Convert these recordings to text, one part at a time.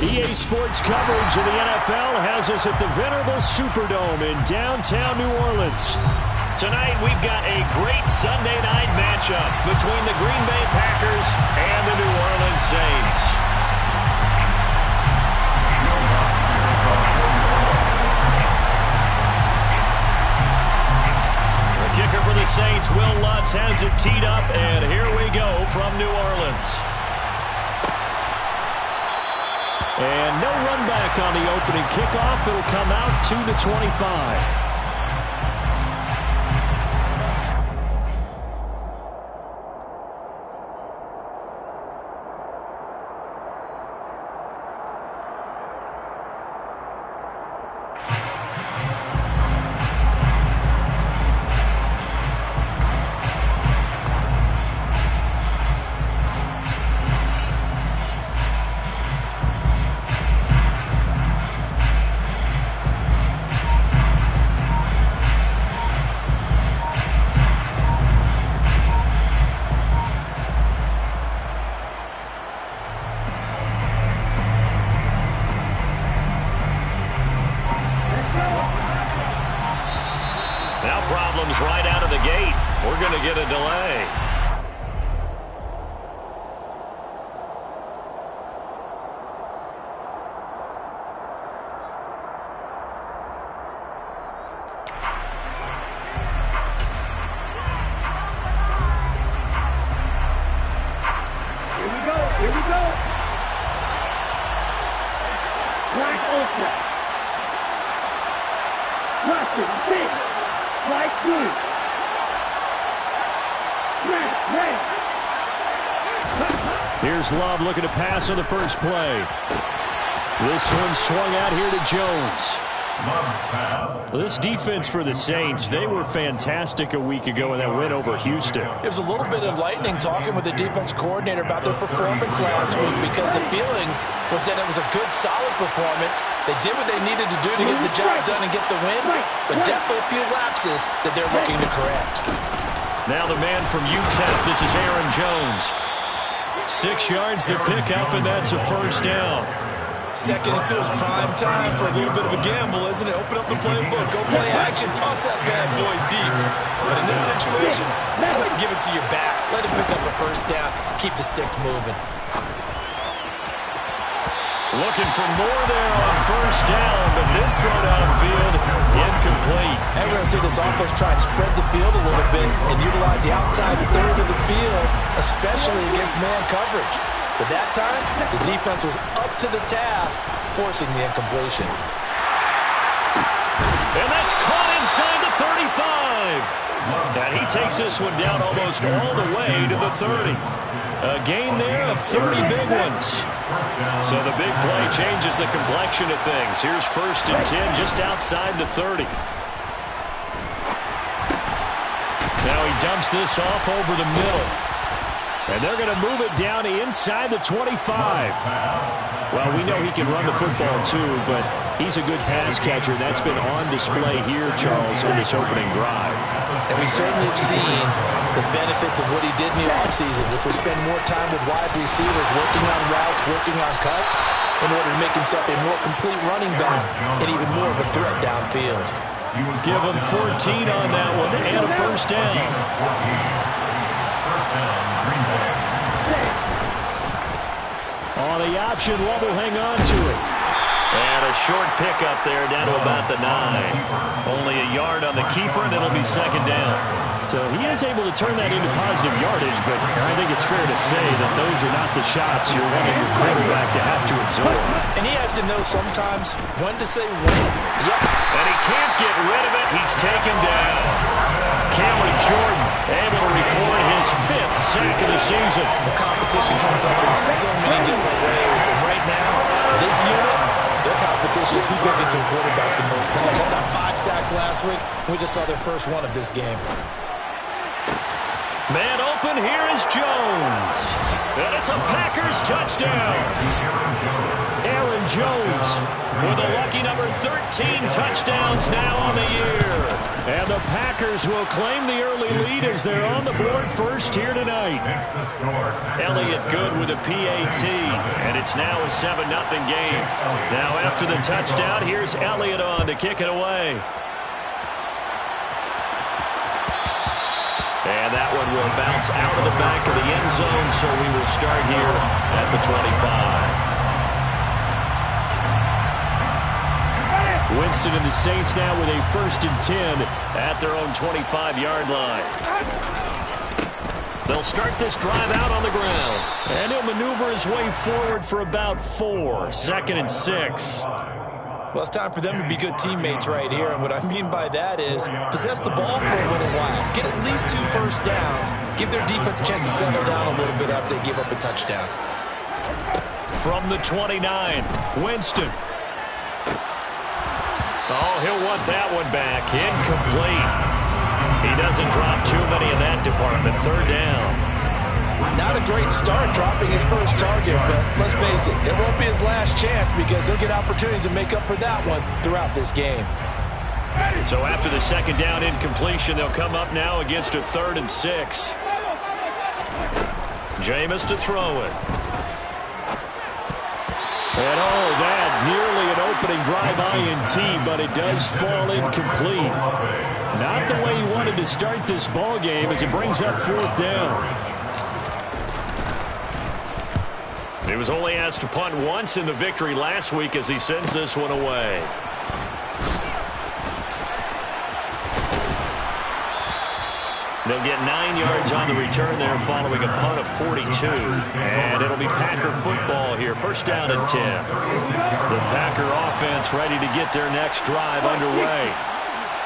EA Sports coverage of the NFL has us at the venerable Superdome in downtown New Orleans. Tonight, we've got a great Sunday night matchup between the Green Bay Packers and the New Orleans Saints. The kicker for the Saints, Will Lutz, has it teed up, and here we go from New Orleans. And no run back on the opening kickoff. It'll come out to the 25. Right out of the gate. We're going to get a delay. Here we go. Black Ultra. Russian, big. Like blue. Here's Love looking to pass on the first play. This one swung out here to Jones. This defense for the Saints, they were fantastic a week ago in that win over Houston. It was a little bit of lightning talking with the defense coordinator about their performance last week because the feeling was that it was a good, solid performance. They did what they needed to do to get the job done and get the win, but definitely a few lapses that they're looking to correct. Now the man from UTEP, this is Aaron Jones. 6 yards to pick up, and that's a first down. Second and 2 is prime time for a little bit of a gamble, isn't it? Open up the playbook, go play action, toss that bad boy deep. But in this situation, go ahead and give it to your back. Let him pick up a first down, keep the sticks moving. Looking for more there on first down, but this throw downfield incomplete. And we're going to see this offense try and spread the field a little bit and utilize the outside third of the field, especially against man coverage. But that time, the defense was up to the task, forcing the incompletion. And that's caught inside the 35. And he takes this one down almost all the way to the 30. A gain there of 30 big ones. So the big play changes the complexion of things. Here's 1st and 10 just outside the 30. Now he dumps this off over the middle. And they're going to move it down inside the 25. Well, we know he can run the football too, but he's a good pass catcher. That's been on display here, Charles, in this opening drive. And we certainly have seen the benefits of what he did in the offseason, which was spend more time with wide receivers, working on routes, working on cuts, in order to make himself a more complete running back and even more of a threat downfield. Give him 14 on that one and a first down. On the option, Love will hang on to it. And a short pickup there down to about the 9. Only a yard on the keeper, and it'll be second down. So he is able to turn that into positive yardage, but I think it's fair to say that those are not the shots you're wanting your quarterback to have to absorb. And he has to know sometimes when to say when. Yep. And he can't get rid of it. He's taken down. Cameron Jordan able to record his 5th sack of the season. The competition comes up in so many different ways, and right now, this unit, their competition is who's going to get to the quarterback the most times. They got 5 sacks last week. We just saw their first one of this game. Man open, here is Jones. And it's a Packers touchdown. Aaron Jones with a lucky number 13 touchdowns now on the year. And the Packers will claim the early lead as they're on the board first here tonight. Elliott Good with a PAT, and it's now a 7-0 game. Now after the touchdown, here's Elliott on to kick it away. And that one will bounce out of the back of the end zone, so we will start here at the 25. Winston and the Saints now with a 1st and 10 at their own 25-yard line. They'll start this drive out on the ground. And he'll maneuver his way forward for about 4. 2nd and 6. Well, it's time for them to be good teammates right here. And what I mean by that is possess the ball for a little while. Get at least 2 first downs. Give their defense a chance to settle down a little bit after they give up a touchdown. From the 29, Winston. Oh, he'll want that one back. Incomplete. He doesn't drop too many in that department. 3rd down. Not a great start dropping his first target, but let's face it, it won't be his last chance because he'll get opportunities to make up for that one throughout this game. So after the 2nd down incompletion, they'll come up now against a 3rd and 6. Jameis to throw it. And oh, that nearly an opening drive INT, but it does fall incomplete. Not the way he wanted to start this ball game as it brings up 4th down. He was only asked to punt once in the victory last week as he sends this one away. They'll get 9 yards on the return there following a punt of 42. And it'll be Packer football here. 1st down and 10. The Packer offense ready to get their next drive underway.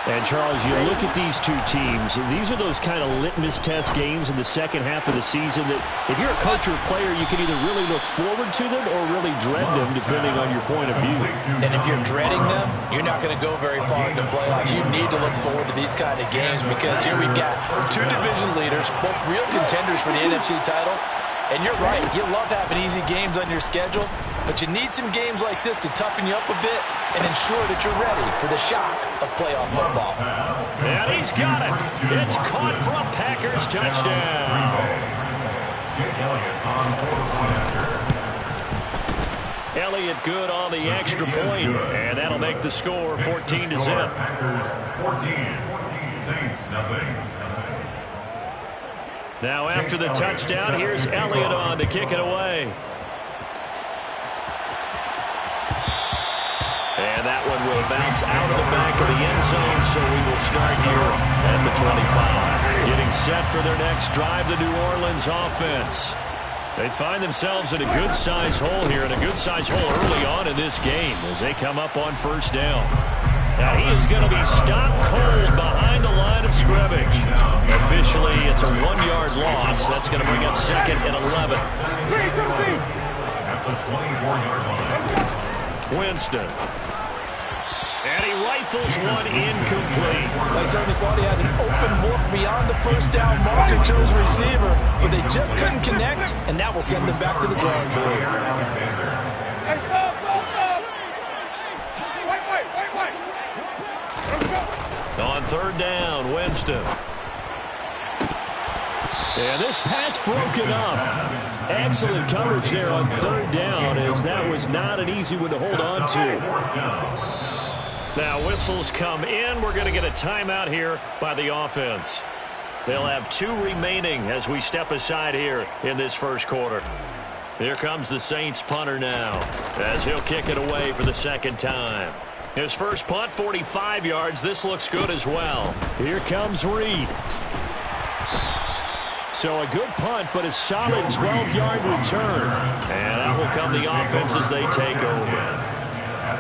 And, Charles, you look at these two teams, these are those kind of litmus test games in the second half of the season that if you're a coach or a player, you can either really look forward to them or really dread them, depending on your point of view. And if you're dreading them, you're not going to go very far in the playoffs. You need to look forward to these kind of games because here we've got 2 division leaders, both real contenders for the NFC title. And you're right, you love having easy games on your schedule, but you need some games like this to toughen you up a bit and ensure that you're ready for the shock of playoff football. And he's got it. It's caught for a Packers touchdown. Elliott Good on the extra point, and that'll make the score 14-0. Packers 14, Saints nothing. Now after the touchdown, here's Elliott on to kick it away. And that one will bounce out of the back of the end zone, so we will start here at the 25. Getting set for their next drive, the New Orleans offense. They find themselves in a good-sized hole here, and a good-sized hole early on in this game as they come up on 1st down. Now he is going to be stopped cold behind the line of scrimmage. Officially, it's a 1-yard loss. That's going to bring up 2nd and 11. At the 24-yard line. Winston. And he rifles one incomplete. I certainly thought he had an open look beyond the 1st down marker to his receiver, but they just couldn't connect, and that will send them back to the drawing board. On 3rd down, Winston. And this pass broken up. Excellent coverage there on 3rd down, as that was not an easy one to hold on to. Now whistles come in. We're going to get a timeout here by the offense. They'll have 2 remaining as we step aside here in this 1st quarter. Here comes the Saints punter now as he'll kick it away for the 2nd time. His first punt, 45 yards. This looks good as well. Here comes Reed. So a good punt, but a solid 12-yard return. And out will come the offense as they take over.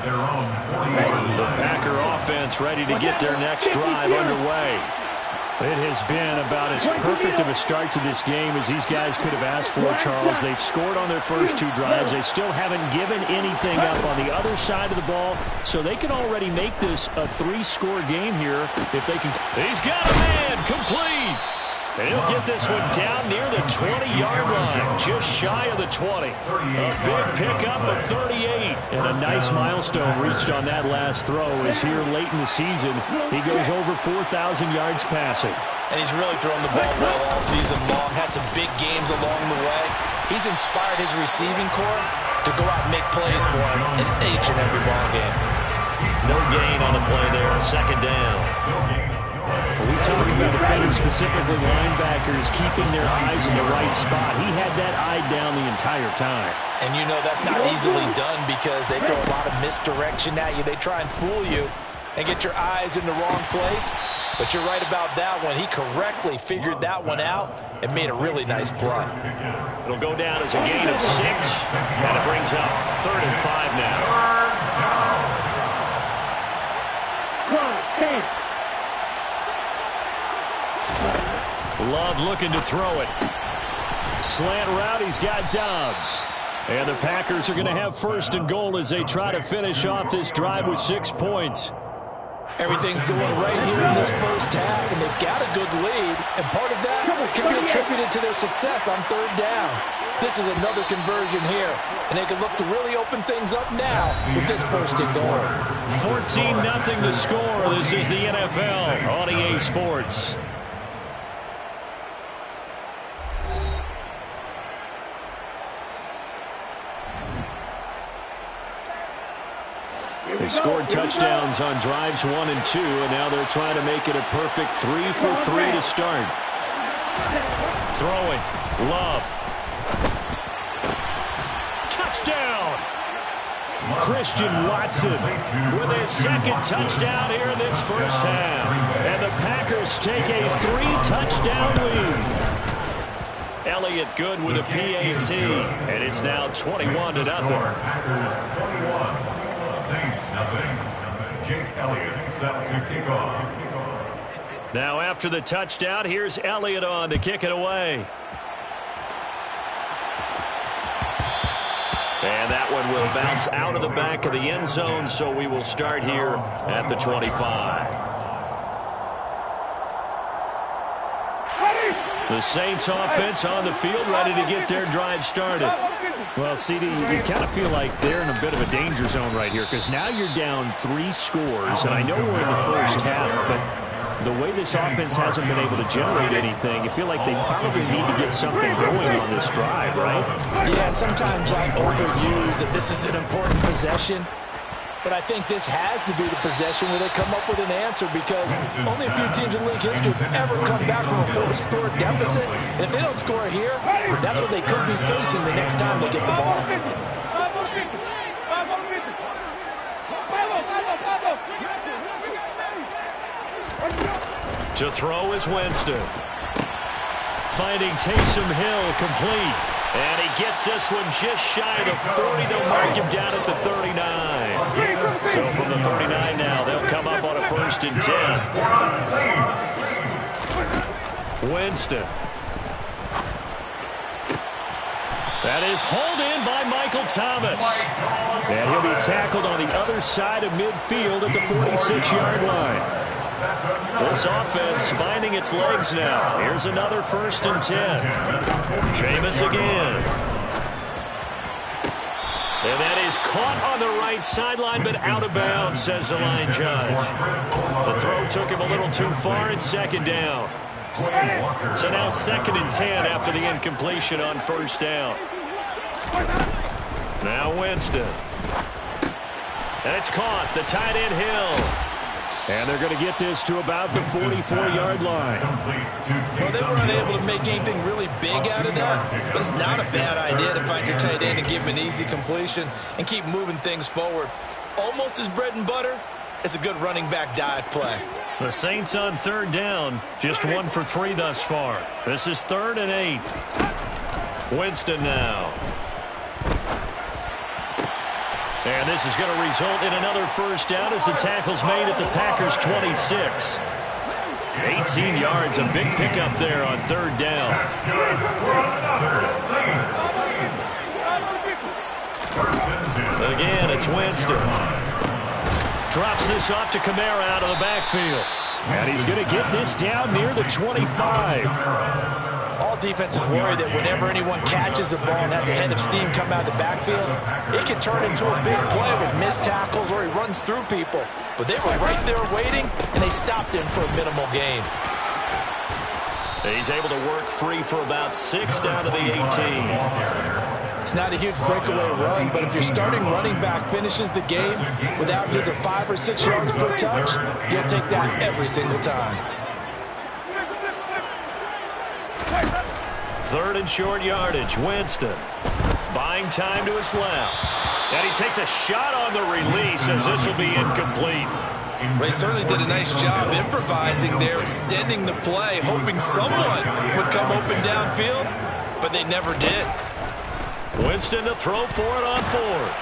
The Packer offense ready to get their next drive underway. It has been about as perfect of a start to this game as these guys could have asked for, Charles. They've scored on their first 2 drives. They still haven't given anything up on the other side of the ball, so they can already make this a 3-score game here if they can. He's got a man complete. And he'll get this one down near the 20-yard line, just shy of the 20. A big pickup of 38. And a nice milestone reached on that last throw as here late in the season, he goes over 4,000 yards passing. And he's really thrown the ball well all season long, had some big games along the way. He's inspired his receiving corps to go out and make plays for him in each and every ball game. No gain on the play there, second down. When we talk about defenders, specifically linebackers, keeping their eyes in the right spot, he had that eye down the entire time. And you know that's not easily done because they throw a lot of misdirection at you. They try and fool you and get your eyes in the wrong place. But you're right about that one. He correctly figured that one out and made a really nice play. It'll go down as a gain of 6, and it brings up 3rd and 5 now. Love looking to throw it. Slant route, he's got Dobbs. And the Packers are going to have 1st and goal as they try to finish off this drive with 6 points. Everything's going right here in this first half, and they've got a good lead, and part of that can be attributed to their success on 3rd downs. This is another conversion here, and they can look to really open things up now with this 1st and goal. 14-0 the score. This is the NFL on EA Sports. They scored touchdowns on drives 1 and 2, and now they're trying to make it a perfect 3 for 3 to start. Throwing. Love. Touchdown! Christian Watson with his 2nd touchdown here in this first half. And the Packers take a 3-touchdown lead. Elliott good with a PAT, and it's now 21-0. Packers 21. Saints nothing. Jake Elliott set to kick off. Now after the touchdown, here's Elliott on to kick it away. And that one will bounce out of the back of the end zone, so we will start here at the 25. The Saints offense on the field, ready to get their drive started. Well, CD, you kind of feel like they're in a bit of a danger zone right here because now you're down 3 scores, and I know we're in the first half, but the way this offense hasn't been able to generate anything, you feel like they probably need to get something going on this drive, right? Yeah, and sometimes I overuse that this is an important possession. But I think this has to be the possession where they come up with an answer because only a few teams in league history have ever come back from a 4-score deficit. And if they don't score here, that's what they could be facing the next time they get the ball. To throw is Winston. Finding Taysom Hill complete. And he gets this one just shy of the 40. They'll mark him down at the 39. So from the 39 now, they'll come up on a 1st and 10. Winston. That is hauled in by Michael Thomas. And he'll be tackled on the other side of midfield at the 46-yard line. This offense finding its legs now. Here's another 1st and 10. Jameis again. And that is caught on the right sideline, but out of bounds, says the line judge. The throw took him a little too far, and 2nd down. So now 2nd and 10 after the incompletion on 1st down. Now Winston. And it's caught. The tight end Hill. And they're going to get this to about the 44-yard line. Well, they were unable to make anything really big out of that, but it's not a bad idea to find your tight end and give him an easy completion and keep moving things forward. Almost his bread and butter is a good running back dive play. The Saints on 3rd down, just 1 for 3 thus far. This is 3rd and 8. Winston now. And this is going to result in another 1st down as the tackle's made at the Packers' 26. 18 yards, a big pickup there on 3rd down. Again, it's Winston. Drops this off to Kamara out of the backfield. And he's going to get this down near the 25. All defenses worry that whenever anyone catches the ball and has a head of steam come out of the backfield, it can turn into a big play with missed tackles or he runs through people. But they were right there waiting, and they stopped him for a minimal gain. He's able to work free for about 6 down to the 18. It's not a huge breakaway run, but if your starting running back finishes the game with averages of 5 or 6 yards per touch, you'll take that every single time. 3rd and short yardage. Winston buying time to his left. And he takes a shot on the release as this will be incomplete. They certainly did a nice job improvising there, extending the play, hoping someone would come open downfield, but they never did. Winston to throw for it on 4th.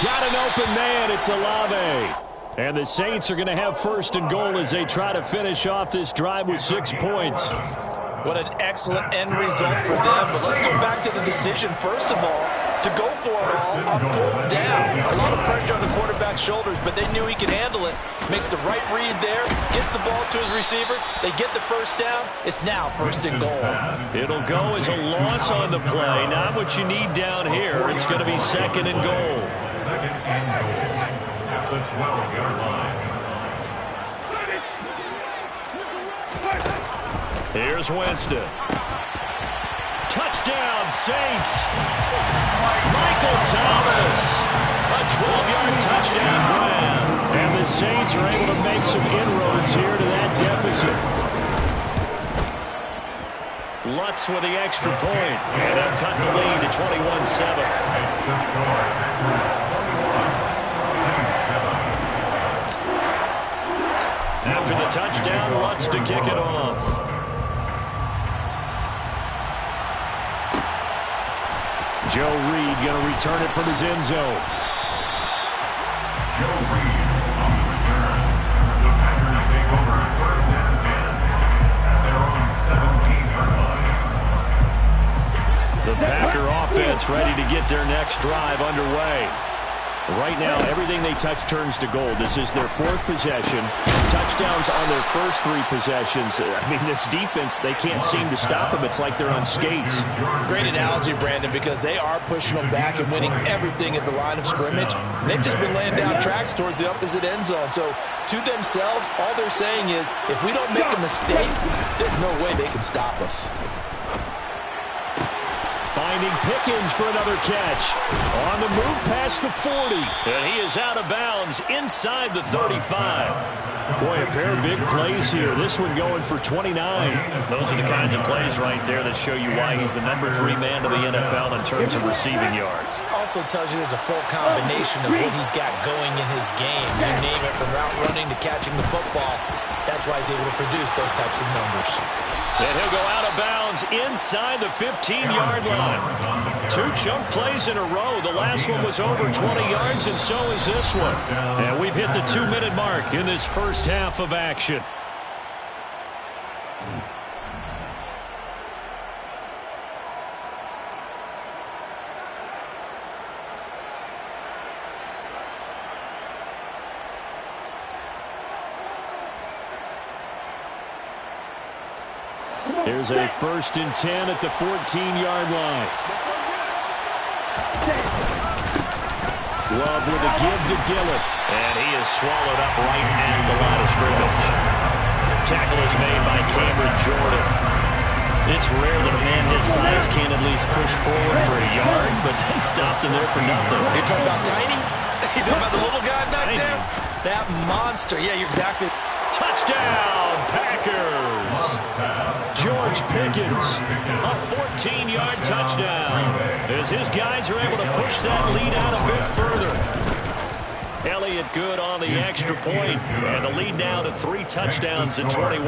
Got an open man. It's Olave. And the Saints are going to have 1st and goal as they try to finish off this drive with 6 points. What an excellent end result for them. But let's go back to the decision, first of all, to go for it all on 4th down. A lot of pressure on the quarterback's shoulders, but they knew he could handle it. Makes the right read there, gets the ball to his receiver. They get the 1st down. It's now 1st and goal. It'll go as a loss on the play. Not what you need down here. It's going to be 2nd and goal. 2nd and goal at the 12-yard line. Here's Winston. Touchdown, Saints. Michael Thomas. A 12-yard touchdown grab. And the Saints are able to make some inroads here to that deficit. Lutz with the extra point. And they'll cut the lead to 21-7. It's the score. Saints 7. After the touchdown, Lutz to kick it off. Joe Reed going to return it from his end zone. Joe Reed on the return. The Packers take over 1st and 10 at their own 17-yard line. The Packer offense ready to get their next drive underway. Right now, everything they touch turns to gold. This is their 4th possession. Touchdowns on their first 3 possessions. I mean, this defense, they can't seem to stop them. It's like they're on skates. Great analogy, Brandon, because they are pushing them back and winning everything at the line of scrimmage. And they've just been laying down tracks towards the opposite end zone. So, to themselves, all they're saying is, if we don't make a mistake, there's no way they can stop us. Finding Pickens for another catch. On the move past the 40. And he is out of bounds inside the 35. Boy, a pair of big plays here. This one going for 29. Those are the kinds of plays right there that show you why he's the number 3 man to the NFL in terms of receiving yards. Also tells you there's a full combination of what he's got going in his game. You name it, from route running to catching the football. That's why he's able to produce those types of numbers. And he'll go out of bounds inside the 15-yard line. 2 chunk plays in a row. The last one was over 20 yards, and so is this one. And we've hit the 2-minute mark in this first half of action. Here's a 1st and 10 at the 14-yard line. Love with a give to Dillon. And he is swallowed up right at the line of scrimmage. Tackle is made by Cameron Jordan. It's rare that a man his size can't at least push forward for a yard, but they stopped him there for nothing. You're talking about tiny? You're talking about the little guy back there? That monster. Yeah, you're exactly. Touchdown, Packers! George Pickens. A 14-yard touchdown. As his guys are able to push that lead out a bit further. Elliott good on the extra point, and the lead now to 3 touchdowns at 21.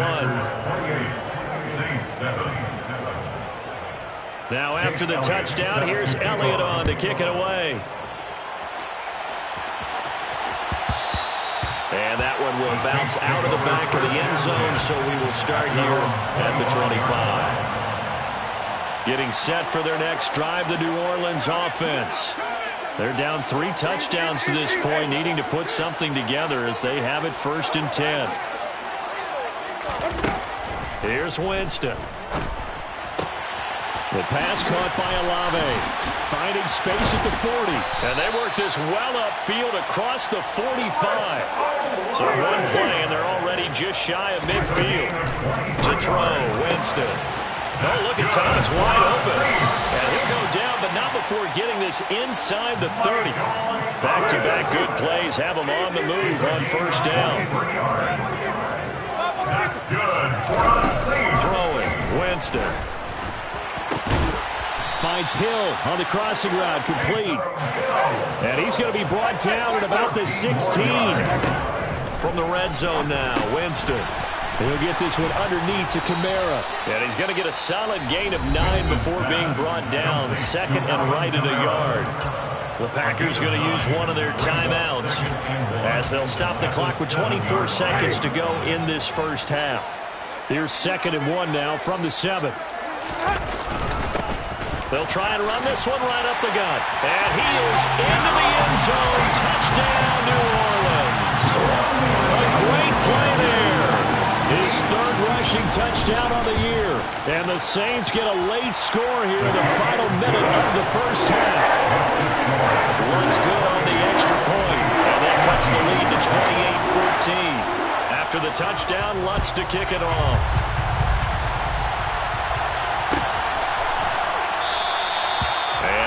Now after the touchdown, here's Elliott on to kick it away. And that one will bounce out of the back of the end zone, so we will start here at the 25. Getting set for their next drive, the New Orleans offense. They're down 3 touchdowns to this point, needing to put something together as they have it 1st and 10. Here's Winston. The pass caught by Olave. Finding space at the 40. And they work this well upfield across the 45. So one play, and they're already just shy of midfield. To throw, Winston. Oh, look at Thomas wide open. And he'll go down, but not before getting this inside the 30. Back-to-back good plays have him on the move on 1st down. That's good for a save. Throwing, Winston. Finds Hill on the crossing route, complete. And he's going to be brought down at about the 16. From the red zone now, Winston. He'll get this one underneath to Kamara. And he's going to get a solid gain of 9 before being brought down. 2nd and right at a yard. The Packers going to use one of their timeouts as they'll stop the clock with 24 seconds to go in this first half. Here's 2nd and 1 now from the 7. They'll try and run this one right up the gut. And he is into the end zone. Touchdown, New Orleans. A great play there. His 3rd rushing touchdown on the year. And the Saints get a late score here in the final minute of the first half. Looks good on the extra point. And that cuts the lead to 28-14. After the touchdown, Lutz to kick it off.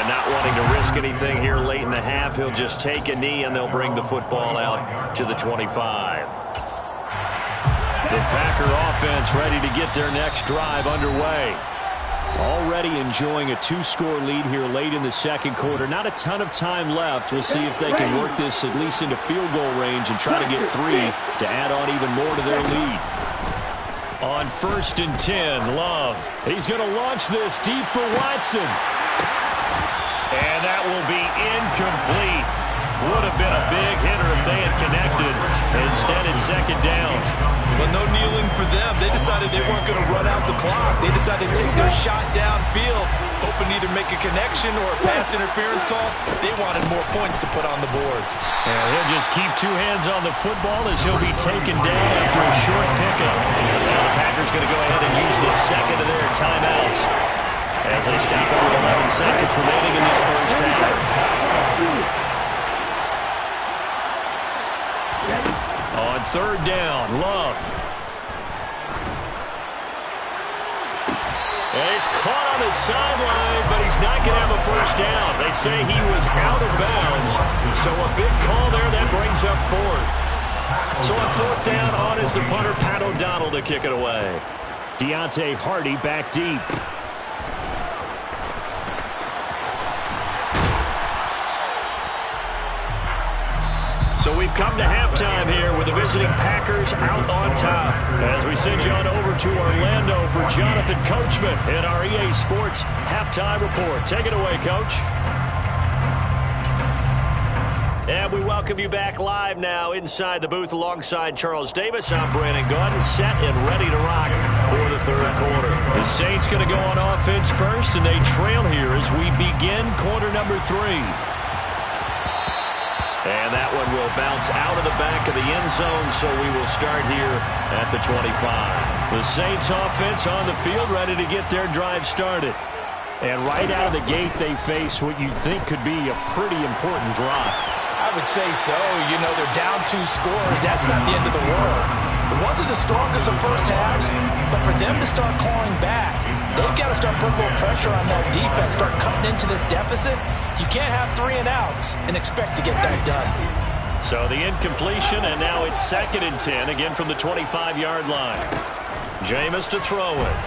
Not wanting to risk anything here late in the half, he'll just take a knee and they'll bring the football out to the 25. The Packer offense ready to get their next drive underway. Already enjoying a 2-score lead here late in the 2nd quarter. Not a ton of time left. We'll see if they can work this at least into field goal range and try to get 3 to add on even more to their lead. On 1st and 10, Love. He's going to launch this deep for Watson. And that will be incomplete. Would have been a big hitter if they had connected. Instead, it's 2nd down. Well, no kneeling for them. They decided they weren't going to run out the clock. They decided to take their shot downfield, hoping to either make a connection or a pass interference call. They wanted more points to put on the board. And he'll just keep 2 hands on the football as he'll be taken down after a short pickup. Now the Packers going to go ahead and use the 2nd of their timeouts as they stop it with 11 seconds remaining in this first half. On 3rd down, Love. And he's caught on the sideline, but he's not going to have a first down. They say he was out of bounds, so a big call there that brings up 4th. So on 4th down, on is the punter, Pat O'Donnell, to kick it away. Deontay Hardy back deep. So we've come to halftime here with the visiting Packers out on top. As we send you on over to Orlando for Jonathan Coachman in our EA Sports Halftime Report. Take it away, Coach. And we welcome you back live now inside the booth alongside Charles Davis. I'm Brandon Gordon, set and ready to rock for the 3rd quarter. The Saints going to go on offense first, and they trail here as we begin quarter number 3. And that one will bounce out of the back of the end zone, so we will start here at the 25. The Saints offense on the field ready to get their drive started. And right out of the gate, they face what you think could be a pretty important drive. I would say so. You know, they're down 2 scores. That's not the end of the world. It wasn't the strongest of first halves, but for them to start clawing back, they've got to start putting a little pressure on that defense, start cutting into this deficit. You can't have 3 and outs and expect to get that done. So the incompletion, and now it's 2nd and 10, again from the 25-yard line. Jameis to throw it.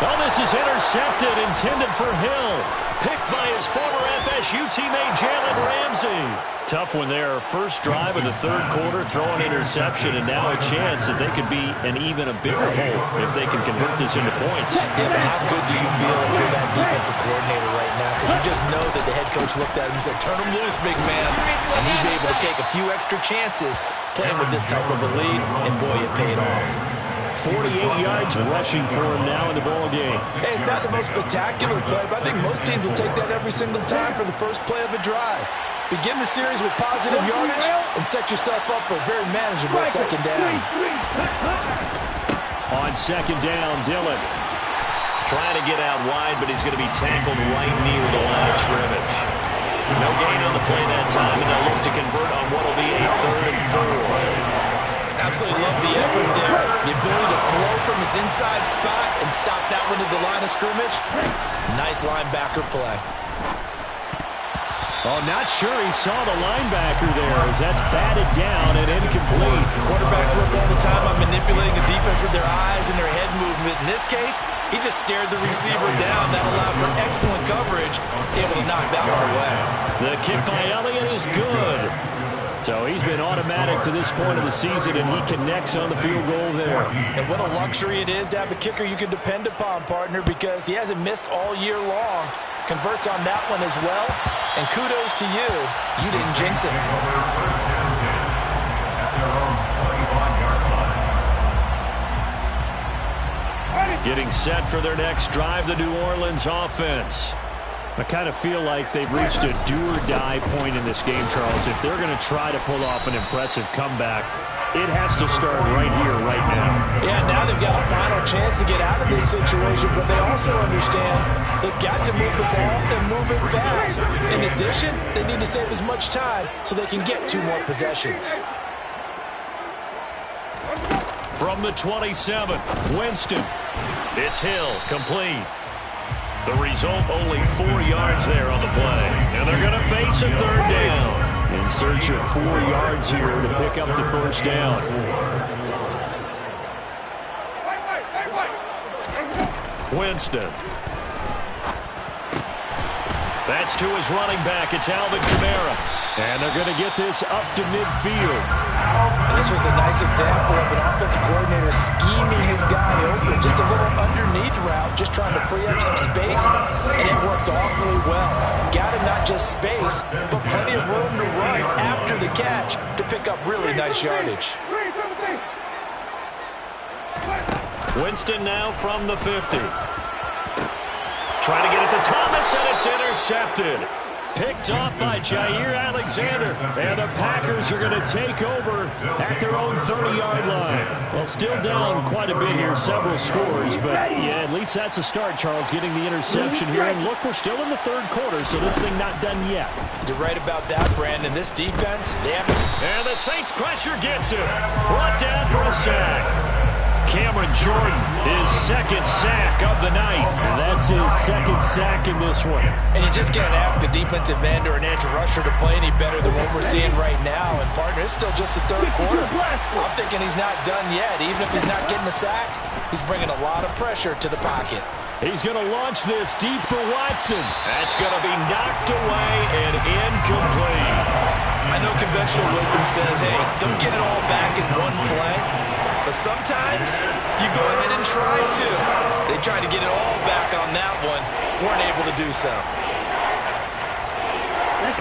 Oh, this is intercepted, intended for Hill. Picked by his former FSU teammate Jalen Ramsey. Tough one there. First drive of the 3rd quarter, throw an interception, and now a chance that they could be an even a bigger hole if they can convert this into points. Yeah, but how good do you feel if you're that defensive coordinator right now? Because you just know that the head coach looked at him and said, turn him loose, big man. And he'd be able to take a few extra chances playing with this type of a lead, and boy, it paid off. 48 yards rushing for him now in the ball game. Hey, it's not the most spectacular play, but I think most teams will take that every single time for the first play of a drive. Begin the series with positive yardage and set yourself up for a very manageable second down. On second down, Dillon. Trying to get out wide, but he's going to be tackled right near the line of scrimmage. No gain on the play that time, and they'll look to convert on what will be a 3rd and 4. Absolutely love the effort there. The ability to flow from his inside spot and stop that one at the line of scrimmage. Nice linebacker play. Oh, not sure he saw the linebacker there as that's batted down and incomplete. Quarterbacks work all the time on manipulating the defense with their eyes and their head movement. In this case, he just stared the receiver down. That allowed for excellent coverage, able to knock that one away. The kick by Elliott is good. So he's been automatic to this point of the season, and he connects on the field goal there. And what a luxury it is to have a kicker you can depend upon, partner, because he hasn't missed all year long. Converts on that one as well. And kudos to you. You didn't jinx it. Getting set for their next drive, the New Orleans offense. I kind of feel like they've reached a do-or-die point in this game, Charles. If they're going to try to pull off an impressive comeback, it has to start right here, right now. Yeah, now they've got a final chance to get out of this situation, but they also understand they've got to move the ball and move it fast. In addition, they need to save as much time so they can get 2 more possessions. From the 27, Winston. It's Hill, complete. The result, only 4 yards there on the play. And they're going to face a 3rd down. In search of 4 yards here to pick up the first down. Winston. That's to his running back. It's Alvin Kamara. And they're going to get this up to midfield. And this was a nice example of an offensive coordinator scheming his guy open. Just a little underneath route, just trying to free up some space, and it worked awfully well. Got him not just space, but plenty of room to run after the catch to pick up really nice yardage. Winston now from the 50. Trying to get it to Thomas, and it's intercepted. Picked off by Jair Alexander. And the Packers are going to take over at their own 30-yard line. Well, still down quite a bit here, several scores. But, yeah, at least that's a start, Charles, getting the interception here. And, look, we're still in the 3rd quarter, so this thing not done yet. You're right about that, Brandon. This defense, they have... And the Saints pressure gets him. Brought down for a sack. Cameron Jordan, his 2nd sack of the night. And that's his 2nd sack in this one. And you just can't ask a defensive end or an edge rusher to play any better than what we're seeing right now. And, partner, it's still just the 3rd quarter. I'm thinking he's not done yet. Even if he's not getting a sack, he's bringing a lot of pressure to the pocket. He's going to launch this deep for Watson. That's going to be knocked away and incomplete. I know conventional wisdom says, hey, don't get it all back in one play. But sometimes you go ahead and try to. They tried to get it all back on that one. Weren't able to do so.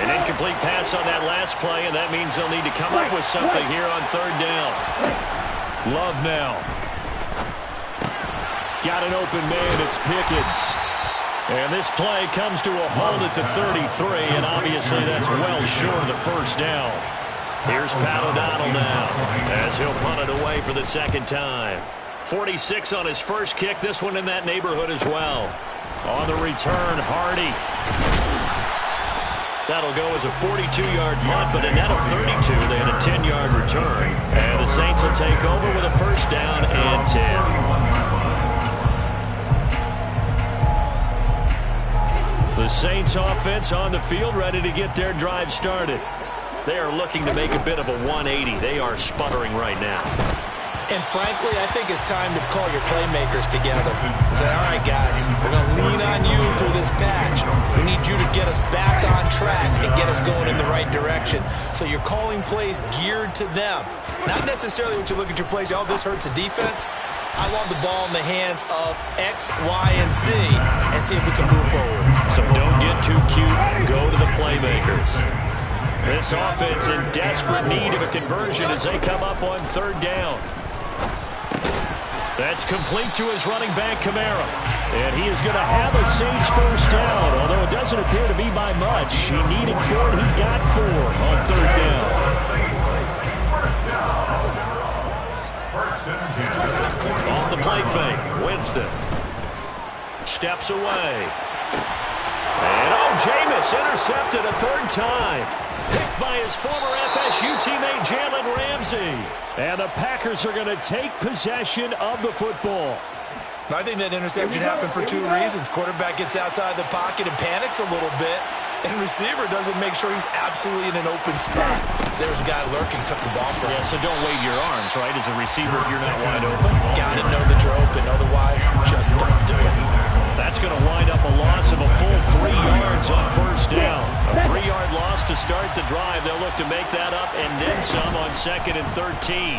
An incomplete pass on that last play, and that means they'll need to come up with something here on 3rd down. Love now. Got an open man. It's Pickens. And this play comes to a halt at the 33, and obviously that's well short of the first down. Here's Pat O'Donnell now as he'll punt it away for the 2nd time. 46 on his first kick. This one in that neighborhood as well. On the return, Hardy. That'll go as a 42-yard punt, but a net of 32. They had a 10-yard return. And the Saints will take over with a 1st down and 10. The Saints offense on the field, ready to get their drive started. They are looking to make a bit of a 180. They are sputtering right now. And frankly, I think it's time to call your playmakers together and say, all right, guys, we're going to lean on you through this patch. We need you to get us back on track and get us going in the right direction. So you're calling plays geared to them. Not necessarily when you look at your plays, oh, this hurts the defense. I want the ball in the hands of X, Y, and Z and see if we can move forward. So don't get too cute. Go to the playmakers. This offense in desperate need of a conversion as they come up on 3rd down. That's complete to his running back, Kamara. And he is going to have a Saints first down, although it doesn't appear to be by much. He needed 4, and he got 4 on third down. Off the play fake, Winston steps away. And Jameis intercepted a third time. Picked by his former FSU teammate Jalen Ramsey. And the Packers are going to take possession of the football. I think that interception happened for 2 reasons. Quarterback gets outside the pocket and panics a little bit. And receiver doesn't make sure he's absolutely in an open spot. So there's a guy lurking, took the ball from him. Yeah, so don't wave your arms, right, as a receiver if you're not wide open. Got to know that you're open. Otherwise, just don't do it. That's going to wind up a loss of a full 3 yards on first down. A 3-yard loss to start the drive. They'll look to make that up and then some on 2nd and 13.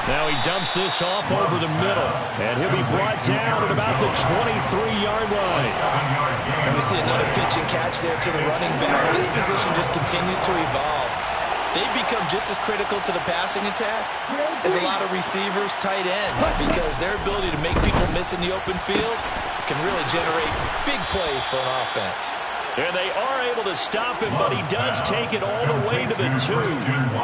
Now he dumps this off over the middle. And he'll be brought down at about the 23-yard line. And we see another pitch and catch there to the running back. This position just continues to evolve. They become just as critical to the passing attack as a lot of receivers, tight ends, because their ability to make people miss in the open field can really generate big plays for an offense. And they are able to stop him, but he does take it all the way to the 2.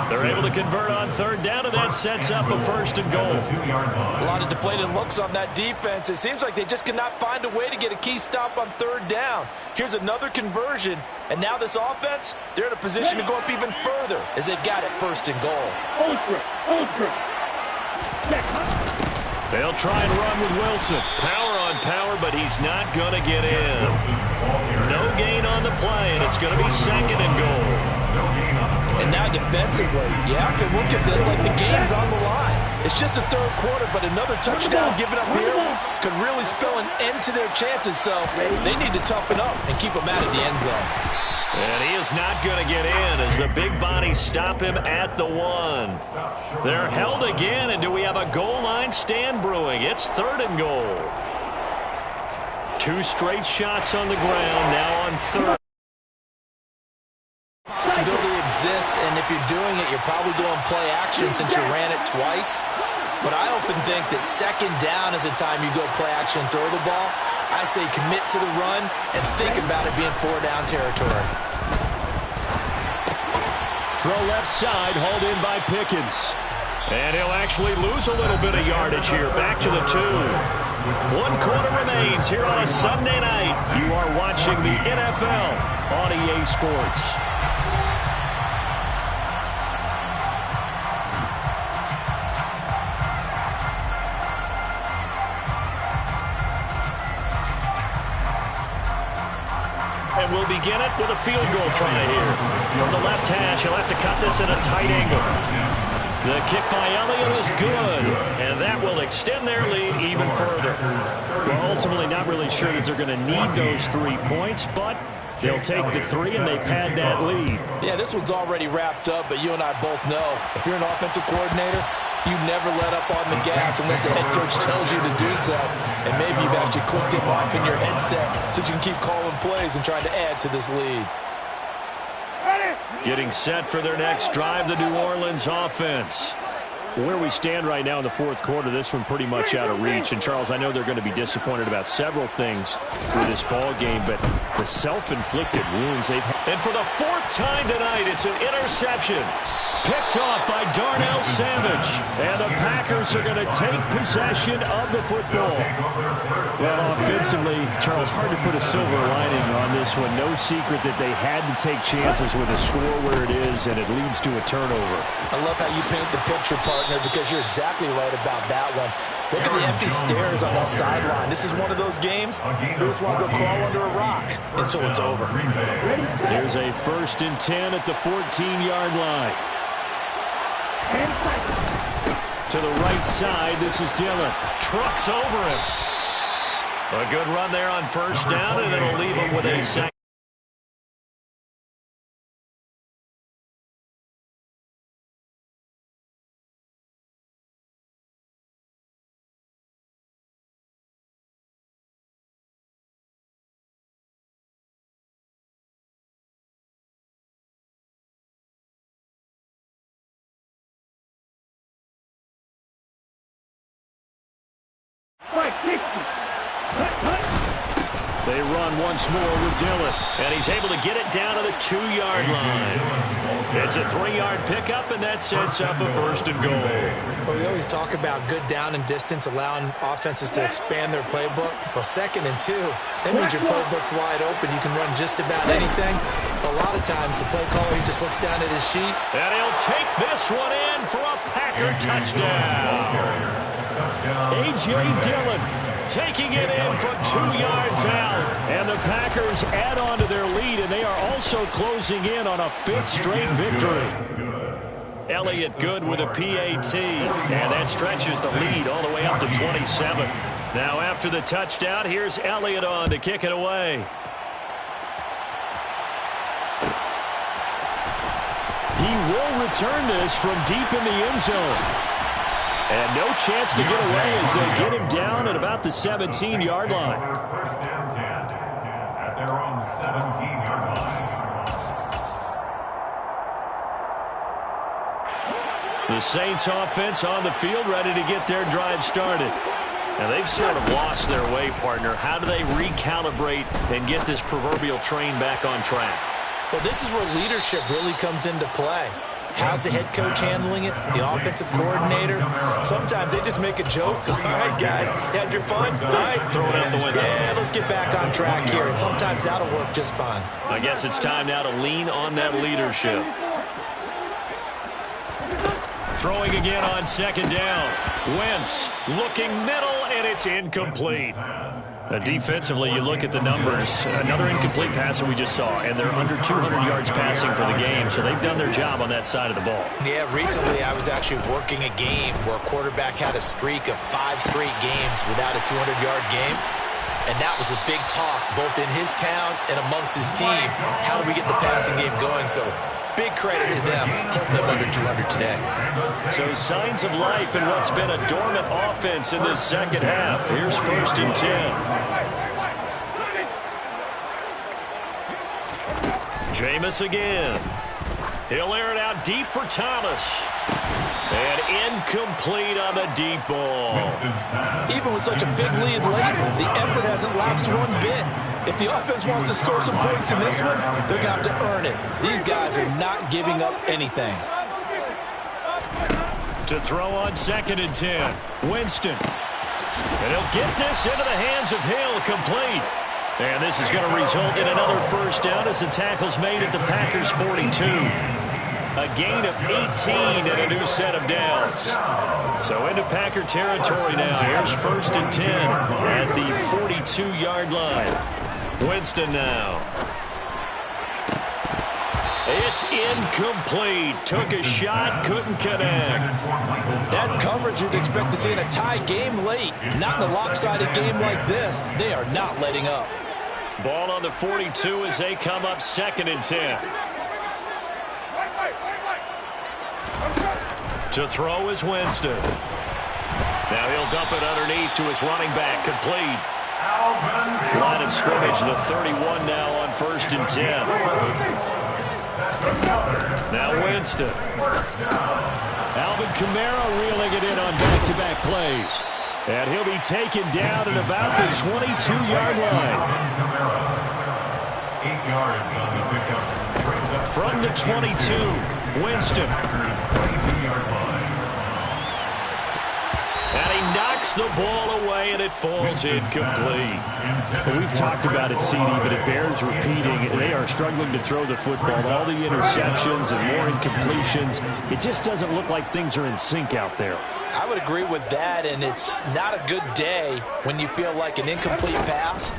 They're able to convert on third down, and that sets up a 1st and goal. A lot of deflated looks on that defense. It seems like they just cannot find a way to get a key stop on third down. Here's another conversion, and now this offense, they're in a position to go up even further as they've got it 1st and goal. Ultra. They'll try and run with Wilson. Power on power, but he's not going to get in. No gain on the play, and it's going to be 2nd and goal. And now defensively, you have to look at this like the game's on the line. It's just the 3rd quarter, but another touchdown given up here could really spell an end to their chances, so they need to toughen up and keep them out of the end zone. And he is not going to get in as the big bodies stop him at the 1. They're held again, and do we have a goal line stand brewing? It's 3rd and goal. 2 straight shots on the ground, now on 3rd. Possibility exists, and if you're doing it, you're probably going play action since you ran it twice. But I often think that 2nd down is the time you go play action and throw the ball. I say commit to the run and think about it being 4-down territory. Throw left side, hauled in by Pickens. And he'll actually lose a little bit of yardage here. Back to the 2. 1 quarter remains here on a Sunday night. You are watching the NFL on EA Sports. And we'll begin it with a field goal try here. From the left hash, he'll have to cut this at a tight angle. The kick by Elliott is good, and that will extend their lead even further. Well, ultimately not really sure that they're going to need those 3 points, but they'll take the 3 and they pad that lead. Yeah, this one's already wrapped up, but you and I both know if you're an offensive coordinator, you never let up on the gas unless the head coach tells you to do so. And maybe you've actually clicked him off in your headset so you can keep calling plays and trying to add to this lead. Getting set for their next drive, the New Orleans offense. Where we stand right now in the 4th quarter, this one pretty much out of reach. And, Charles, I know they're going to be disappointed about several things with this ball game, but the self-inflicted wounds they've had. And for the 4th time tonight, it's an interception. Picked off by Darnell Savage. And the Packers are going to take possession of the football. Well, offensively, Charles, hard to put a silver lining on this one. No secret that they had to take chances with a score where it is, and it leads to a turnover. I love how you paint the picture, partner, because you're exactly right about that one. Look at the empty stairs on that sideline. This is one of those games you just want to go crawl under a rock until it's over. Here's a 1st and 10 at the 14-yard line. To the right side, this is Dillon. Trucks over him. A good run there on 1st down, and it'll leave him with a 2nd. Strike 60. Cut, cut. They run once more with Dillon, and he's able to get it down to the 2-yard line. It's a 3-yard pickup, and that sets up a 1st and goal. Well, we always talk about good down and distance, allowing offenses to expand their playbook. Well, 2nd and 2, that means your playbook's wide open. You can run just about anything. A lot of times, the play caller, he just looks down at his sheet. And he'll take this one in for a Packer touchdown. A.J. Dillon taking it in from 2 yards out. And the Packers add on to their lead, and they are also closing in on a 5th straight victory. Elliott good with a PAT, and that stretches the lead all the way up to 27. Now after the touchdown, here's Elliott on to kick it away. He will return this from deep in the end zone. And no chance to get away as they get him down at about the 17-yard line. 1st and 10 at their own 17-yard line. The Saints offense on the field ready to get their drive started. Now they've sort of lost their way, partner. How do they recalibrate and get this proverbial train back on track? Well, this is where leadership really comes into play. How's the head coach handling it? The offensive coordinator? Sometimes they just make a joke. All right, guys, had your fun? All right, throw it out the window. Yeah, let's get back on track here. And sometimes that'll work just fine. I guess it's time now to lean on that leadership. Throwing again on 2nd down. Wentz looking middle, and it's incomplete. Defensively, you look at the numbers. Another incomplete pass that we just saw, and they're under 200 yards passing for the game, so they've done their job on that side of the ball. Yeah, recently I was actually working a game where a quarterback had a streak of 5 straight games without a 200-yard game, and that was a big talk both in his town and amongst his team. How do we get the passing game going? So big credit to them, holding them under 200 today. So signs of life in what's been a dormant offense in this 2nd half. Here's 1st and 10. Jameis again. He'll air it out deep for Thomas. And incomplete on the deep ball. Even with such a big lead late, the effort hasn't lapsed one bit. If the offense wants to score some points in this one, they're going to have to earn it. These guys are not giving up anything. To throw on 2nd and 10. Winston. And he'll get this into the hands of Hill, complete. And this is going to result in another 1st down as the tackle's made at the Packers' 42. A gain of 18 and a new set of downs. So into Packer territory now. Here's 1st and 10 at the 42-yard line. Winston now. It's incomplete. Took a shot, couldn't connect. That's coverage you'd expect to see in a tie game late. Not in a lopsided game like this. They are not letting up. Ball on the 42 as they come up 2nd and 10. To throw is Winston. Now he'll dump it underneath to his running back. Complete. Line of scrimmage, the 31 now on 1st and 10. Now Winston. Alvin Kamara reeling it in on back-to-back plays. And he'll be taken down at about the 22-yard line. 8 yards on the pickup. From the 22, Winston. And he knocks the ball away, and it falls incomplete. Well, we've talked about it, CD, but it bears repeating. They are struggling to throw the football. All the interceptions and more incompletions. It just doesn't look like things are in sync out there. I would agree with that, and it's not a good day when you feel like an incomplete pass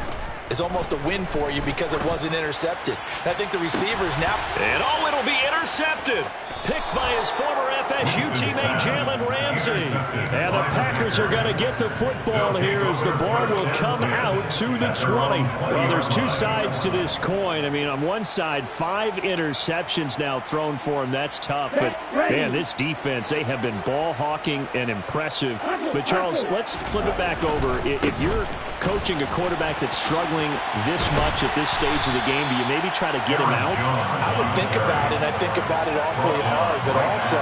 is almost a win for you because it wasn't intercepted. And I think the receivers now... And oh, it'll be intercepted. Picked by his former FSU teammate Jalen Ramsey. And the Packers are going to get the football here as the ball will come out to the 20. Well, there's two sides to this coin. I mean, on one side, 5 interceptions now thrown for him. That's tough. But, man, this defense, they have been ball hawking and impressive. But, Charles, let's flip it back over. If you're coaching a quarterback that's struggling this much at this stage of the game, do you maybe try to get him out? I would think about it. I think about it awfully hard, but also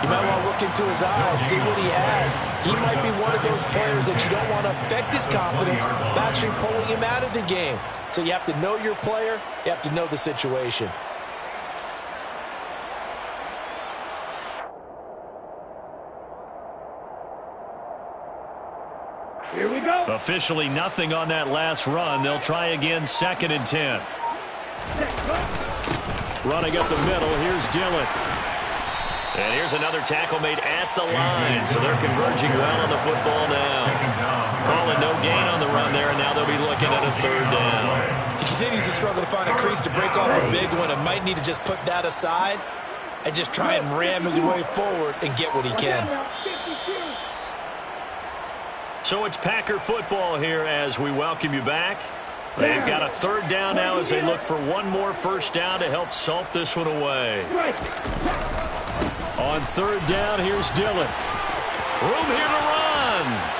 you might want to look into his eyes, see what he has. He might be one of those players that you don't want to affect his confidence by actually pulling him out of the game. So you have to know your player. You have to know the situation. Here we go. Officially nothing on that last run. They'll try again, 2nd and 10. Running up the middle, here's Dillon. And here's another tackle made at the line. So they're converging well on the football now. Calling no gain on the run there, and now they'll be looking at a 3rd down. He continues to struggle to find a crease to break off a big one and might need to just put that aside and just try and ram his way forward and get what he can. So it's Packer football here as we welcome you back. They've got a 3rd down now as they look for one more 1st down to help salt this one away. On 3rd down, here's Dillon. Room here to run.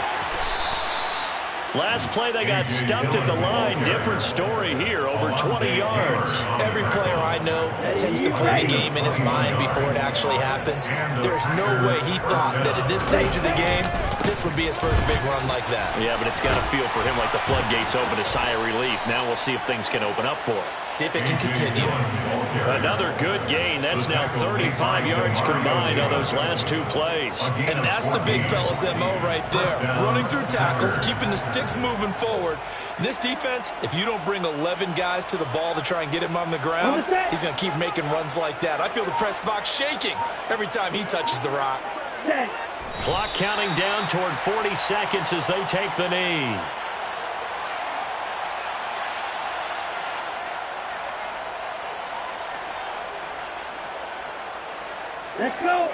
Last play, they got stumped at the line. Different story here, over 20 yards. Every player I know tends to play the game in his mind before it actually happens. There's no way he thought that at this stage of the game, this would be his first big run like that. Yeah, but it's got to feel for him like the floodgates open, a sigh of relief. Now we'll see if things can open up for him. See if it can continue. Another good gain. That's now 35 yards combined on those last 2 plays. And that's the big fella's MO right there. Running through tackles, keeping the sticks moving forward. This defense, if you don't bring 11 guys to the ball to try and get him on the ground, he's going to keep making runs like that. I feel the press box shaking every time he touches the rock. Clock counting down toward 40 seconds as they take the knee. Let's go.